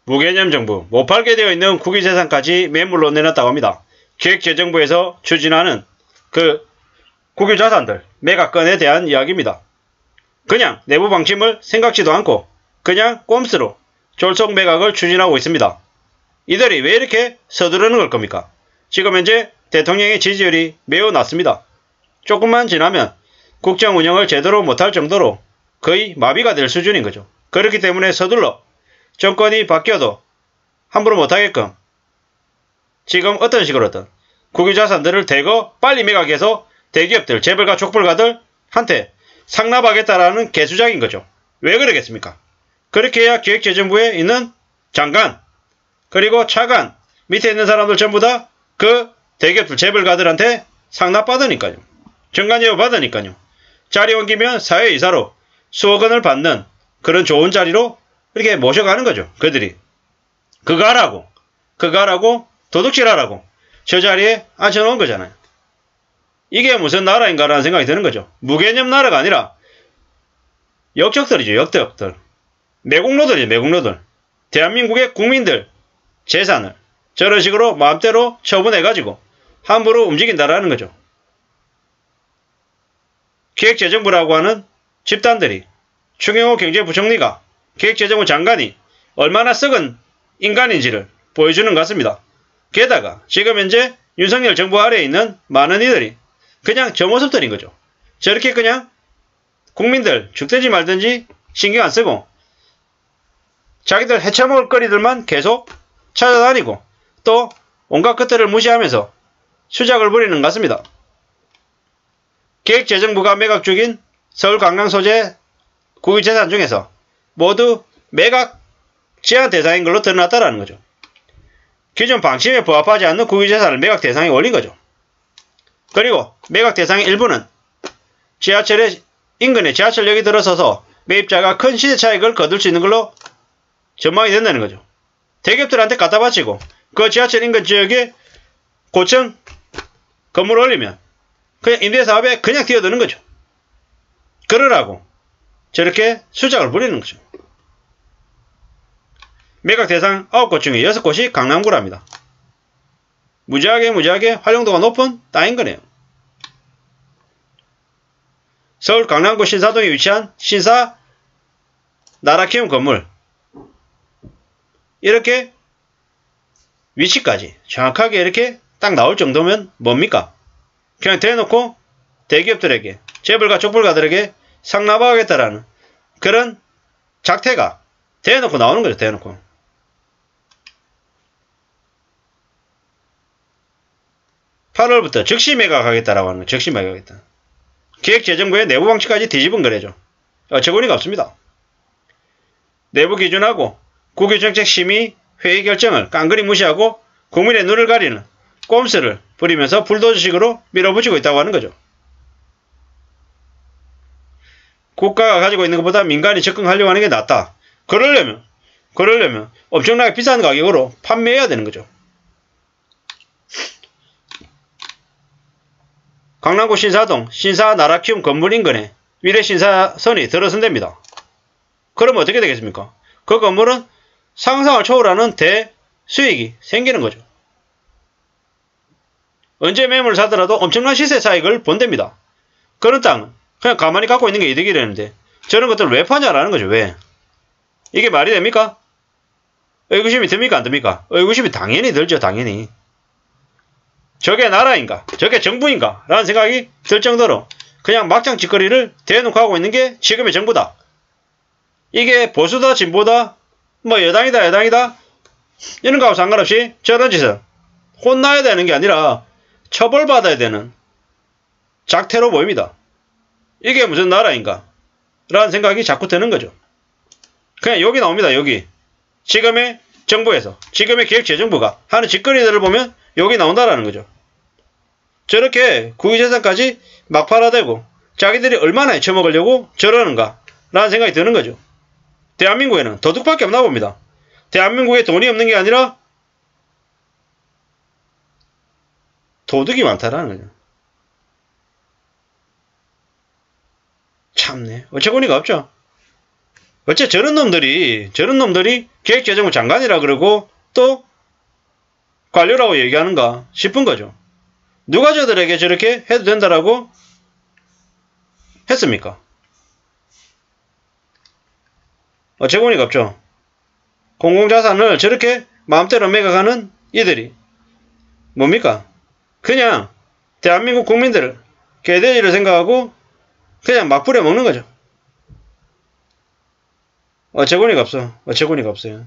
무개념 정부, 못 팔게 되어 있는 국유재산까지 매물로 내놨다고 합니다. 기획재정부에서 추진하는 그 국유자산들 매각건에 대한 이야기입니다. 그냥 내부 방침을 생각지도 않고 그냥 꼼수로 졸속 매각을 추진하고 있습니다. 이들이 왜 이렇게 서두르는 걸 겁니까? 지금 현재 대통령의 지지율이 매우 낮습니다. 조금만 지나면 국정 운영을 제대로 못할 정도로 거의 마비가 될 수준인 거죠. 그렇기 때문에 서둘러 정권이 바뀌어도 함부로 못하게끔 지금 어떤 식으로든 국유자산들을 대거 빨리 매각해서 대기업들, 재벌가, 족벌가들한테 상납하겠다라는 개수작인 거죠. 왜 그러겠습니까? 그렇게 해야 기획재정부에 있는 장관, 그리고 차관, 밑에 있는 사람들 전부 다 그 대기업들, 재벌가들한테 상납받으니까요. 정관예우 받으니까요. 자리 옮기면 사회이사로 수억 원을 받는 그런 좋은 자리로 이렇게 모셔가는 거죠. 그들이. 그거 하라고, 도둑질하라고 저 자리에 앉혀놓은 거잖아요. 이게 무슨 나라인가라는 생각이 드는 거죠. 무개념 나라가 아니라 역적들이죠. 역적들. 매국노들이죠. 매국노들. 대한민국의 국민들 재산을 저런 식으로 마음대로 처분해가지고 함부로 움직인다라는 거죠. 기획재정부라고 하는 집단들이, 추경호 경제부총리가, 기획재정부 장관이 얼마나 썩은 인간인지를 보여주는 것 같습니다. 게다가 지금 현재 윤석열 정부 아래에 있는 많은 이들이 그냥 저 모습들인 거죠. 저렇게 그냥 국민들 죽든지 말든지 신경 안 쓰고 자기들 헤쳐먹을 거리들만 계속 찾아다니고 또 온갖 것들을 무시하면서 수작을 부리는 것 같습니다. 기획재정부가 매각 중인 서울 강남 소재 국유재산 중에서 모두 매각 제한 대상인 걸로 드러났다는 거죠. 기존 방침에 부합하지 않는 국유재산을 매각 대상에 올린 거죠. 그리고 매각 대상의 일부는 지하철의 인근에 지하철역이 들어서서 매입자가 큰 시세 차익을 거둘 수 있는 걸로 전망이 된다는 거죠. 대기업들한테 갖다 바치고 그 지하철 인근 지역에 고층 건물을 올리면 그냥 임대사업에 그냥 뛰어드는 거죠. 그러라고 저렇게 수작을 부리는 거죠. 매각 대상 9곳 중에 6곳이 강남구랍니다. 무지하게 활용도가 높은 땅인 거네요. 서울 강남구 신사동에 위치한 신사 나라키움 건물, 이렇게 위치까지 정확하게 이렇게 딱 나올 정도면 뭡니까? 그냥 대놓고 대기업들에게, 재벌가 족벌가들에게 상납하겠다라는 그런 작태가 대놓고 나오는 거죠. 대놓고. (8월부터) 즉시 매각하겠다라고 하는 거예요. 즉시 매각하겠다. 기획재정부의 내부 방침까지 뒤집은 거래죠. 어처구니가 없습니다. 내부 기준하고 국유정책심의 회의 결정을 깡그리 무시하고 국민의 눈을 가리는 꼼수를 부리면서 불도저식으로 밀어붙이고 있다고 하는 거죠. 국가가 가지고 있는 것보다 민간이 접근하려고 하는 게 낫다. 그러려면 엄청나게 비싼 가격으로 판매해야 되는 거죠. 강남구 신사동 신사 나라키움 건물 인근에 위례 신사선이 들어선답니다. 그러면 어떻게 되겠습니까? 그 건물은 상상을 초월하는 대수익이 생기는 거죠. 언제 매물을 사더라도 엄청난 시세 차익을 본답니다. 그런 땅은 그냥 가만히 갖고 있는 게 이득이라는데 저런 것들을 왜 파냐라는 거죠. 왜? 이게 말이 됩니까? 의구심이 듭니까? 안 듭니까? 의구심이 당연히 들죠. 당연히. 저게 나라인가? 저게 정부인가? 라는 생각이 들 정도로 그냥 막장 짓거리를 대놓고 하고 있는 게 지금의 정부다. 이게 보수다 진보다 뭐 여당이다 이런 거하고 상관없이 저런 짓은 혼나야 되는 게 아니라 처벌받아야 되는 작태로 보입니다. 이게 무슨 나라인가? 라는 생각이 자꾸 드는 거죠. 그냥 여기 나옵니다. 여기. 지금의 정부에서, 지금의 기획재정부가 하는 짓거리들을 보면 여기 나온다라는 거죠. 저렇게 국유재산까지 막 팔아대고 자기들이 얼마나 헤쳐먹으려고 저러는가 라는 생각이 드는 거죠. 대한민국에는 도둑밖에 없나 봅니다. 대한민국에 돈이 없는 게 아니라 도둑이 많다라는 거죠. 참네. 어처구니가 없죠. 어째 저런 놈들이 기획재정부 장관이라 그러고 또 관료라고 얘기하는가 싶은 거죠. 누가 저들에게 저렇게 해도 된다라고 했습니까? 어처구니가 없죠. 공공자산을 저렇게 마음대로 매각하는 이들이 뭡니까? 그냥 대한민국 국민들을 개돼지를 생각하고 그냥 막 부려먹는 거죠. 어처구니가 없어요.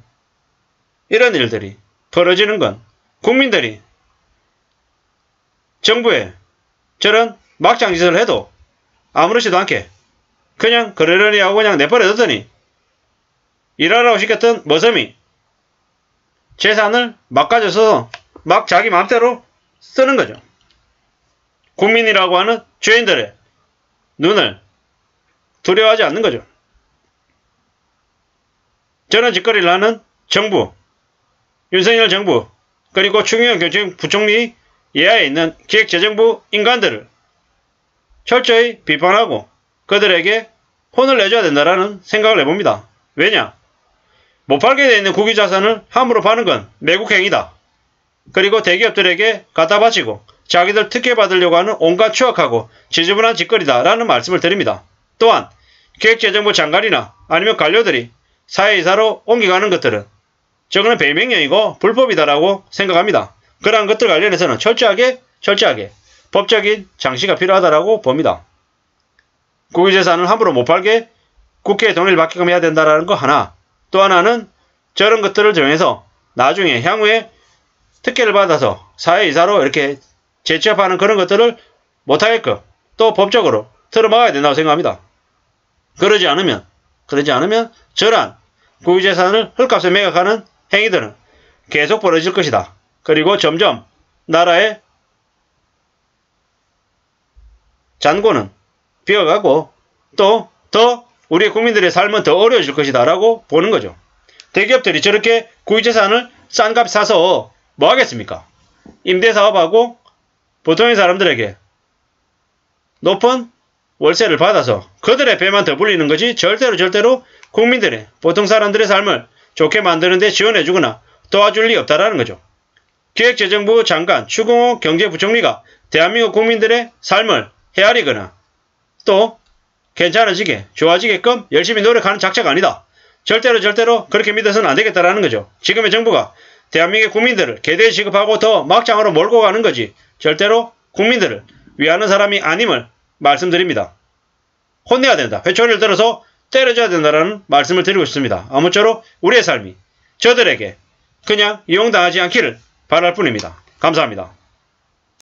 이런 일들이 벌어지는 건 국민들이 정부에 저런 막장짓을 해도 아무렇지도 않게 그냥 그러려니 하고 그냥 내버려두더니 일하라고 시켰던 머슴이 재산을 막 가져서 막 자기 마음대로 쓰는 거죠. 국민이라고 하는 죄인들의 눈을 두려워하지 않는 거죠. 저런 짓거리를 하는 정부, 윤석열 정부, 그리고 추경호 경제부총리 예하에 있는 기획재정부 인간들을 철저히 비판하고 그들에게 혼을 내줘야 된다라는 생각을 해봅니다. 왜냐? 못 팔게 되어 있는 국유자산을 함부로 파는 건 매국행위다. 그리고 대기업들에게 갖다 바치고 자기들 특혜 받으려고 하는 온갖 추악하고 지저분한 짓거리다 라는 말씀을 드립니다. 또한 기획재정부 장관이나 아니면 관료들이 사회이사로 옮겨가는 것들은 저거는 배명령이고 불법이다라고 생각합니다. 그러한 것들 관련해서는 철저하게 법적인 장치가 필요하다라고 봅니다. 국유재산을 함부로 못 팔게 국회의 동의를 받게끔 해야 된다라는 거 하나, 또 하나는 저런 것들을 정해서 나중에 향후에 특혜를 받아서 사회이사로 이렇게 재취업하는 그런 것들을 못하게끔 또 법적으로 틀어막아야 된다고 생각합니다. 그러지 않으면 저러한 국유재산을 헐값에 매각하는 행위들은 계속 벌어질 것이다. 그리고 점점 나라의 잔고는 비어가고 또 더 우리 국민들의 삶은 더 어려워질 것이다 라고 보는 거죠. 대기업들이 저렇게 국유재산을 싼 값 사서 뭐 하겠습니까? 임대사업하고 보통의 사람들에게 높은 월세를 받아서 그들의 배만 더 불리는 것이 절대로 국민들의 보통 사람들의 삶을 좋게 만드는 데 지원해주거나 도와줄 리 없다라는 거죠. 기획재정부 장관 추경호 경제부총리가 대한민국 국민들의 삶을 헤아리거나 또 괜찮아지게 좋아지게끔 열심히 노력하는 작자가 아니다. 절대로 그렇게 믿어서는 안 되겠다라는 거죠. 지금의 정부가 대한민국의 국민들을 개돼지 취급하고 더 막장으로 몰고 가는 거지 절대로 국민들을 위하는 사람이 아님을 말씀드립니다. 혼내야 된다. 회초리를 들어서 때려줘야 된다라는 말씀을 드리고 싶습니다. 아무쪼록 우리의 삶이 저들에게 그냥 이용당하지 않기를 바랄 뿐입니다. 감사합니다.